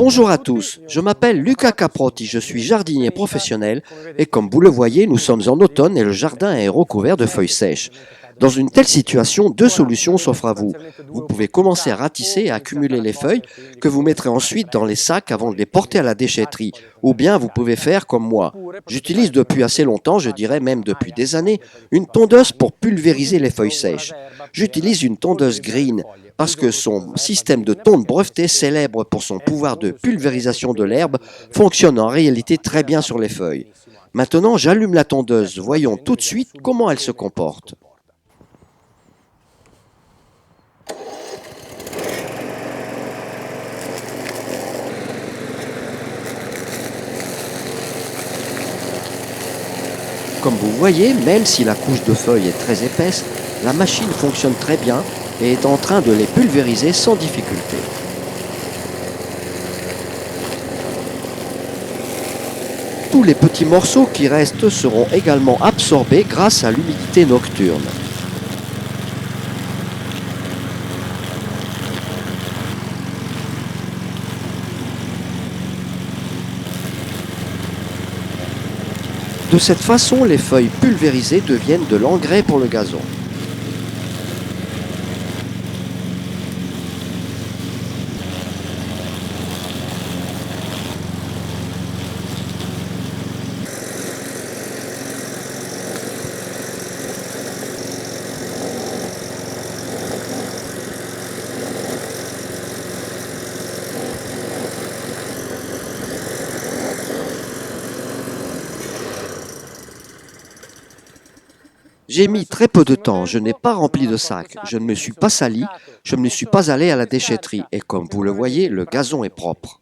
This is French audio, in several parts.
Bonjour à tous, je m'appelle Luca Caprotti, je suis jardinier professionnel et comme vous le voyez, nous sommes en automne et le jardin est recouvert de feuilles sèches. Dans une telle situation, deux solutions s'offrent à vous. Vous pouvez commencer à ratisser et accumuler les feuilles que vous mettrez ensuite dans les sacs avant de les porter à la déchetterie. Ou bien vous pouvez faire comme moi. J'utilise depuis assez longtemps, je dirais même depuis des années, une tondeuse pour pulvériser les feuilles sèches. J'utilise une tondeuse Green parce que son système de tonde breveté, célèbre pour son pouvoir de pulvérisation de l'herbe, fonctionne en réalité très bien sur les feuilles. Maintenant, j'allume la tondeuse. Voyons tout de suite comment elle se comporte. Comme vous voyez, même si la couche de feuilles est très épaisse, la machine fonctionne très bien et est en train de les pulvériser sans difficulté. Tous les petits morceaux qui restent seront également absorbés grâce à l'humidité nocturne. De cette façon, les feuilles pulvérisées deviennent de l'engrais pour le gazon. J'ai mis très peu de temps, je n'ai pas rempli de sac, je ne me suis pas sali, je ne suis pas allé à la déchetterie et comme vous le voyez, le gazon est propre.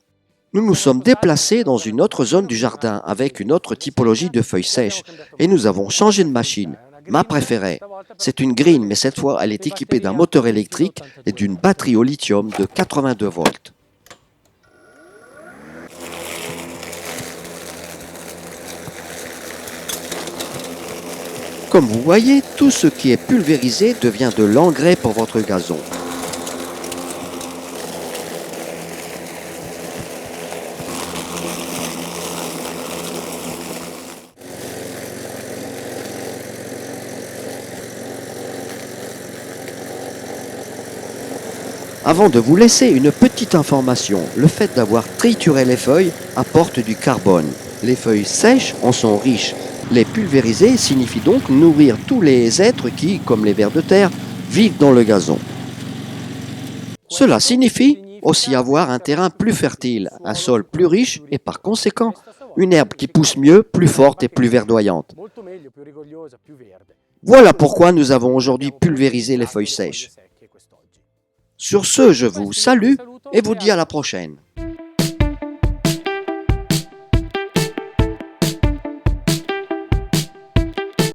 Nous nous sommes déplacés dans une autre zone du jardin avec une autre typologie de feuilles sèches et nous avons changé de machine. Ma préférée, c'est une Green mais cette fois elle est équipée d'un moteur électrique et d'une batterie au lithium de 82 volts. Comme vous voyez, tout ce qui est pulvérisé devient de l'engrais pour votre gazon. Avant de vous laisser une petite information, le fait d'avoir trituré les feuilles apporte du carbone. Les feuilles sèches en sont riches. Les pulvériser signifie donc nourrir tous les êtres qui, comme les vers de terre, vivent dans le gazon. Cela signifie aussi avoir un terrain plus fertile, un sol plus riche et par conséquent, une herbe qui pousse mieux, plus forte et plus verdoyante. Voilà pourquoi nous avons aujourd'hui pulvérisé les feuilles sèches. Sur ce, je vous salue et vous dis à la prochaine.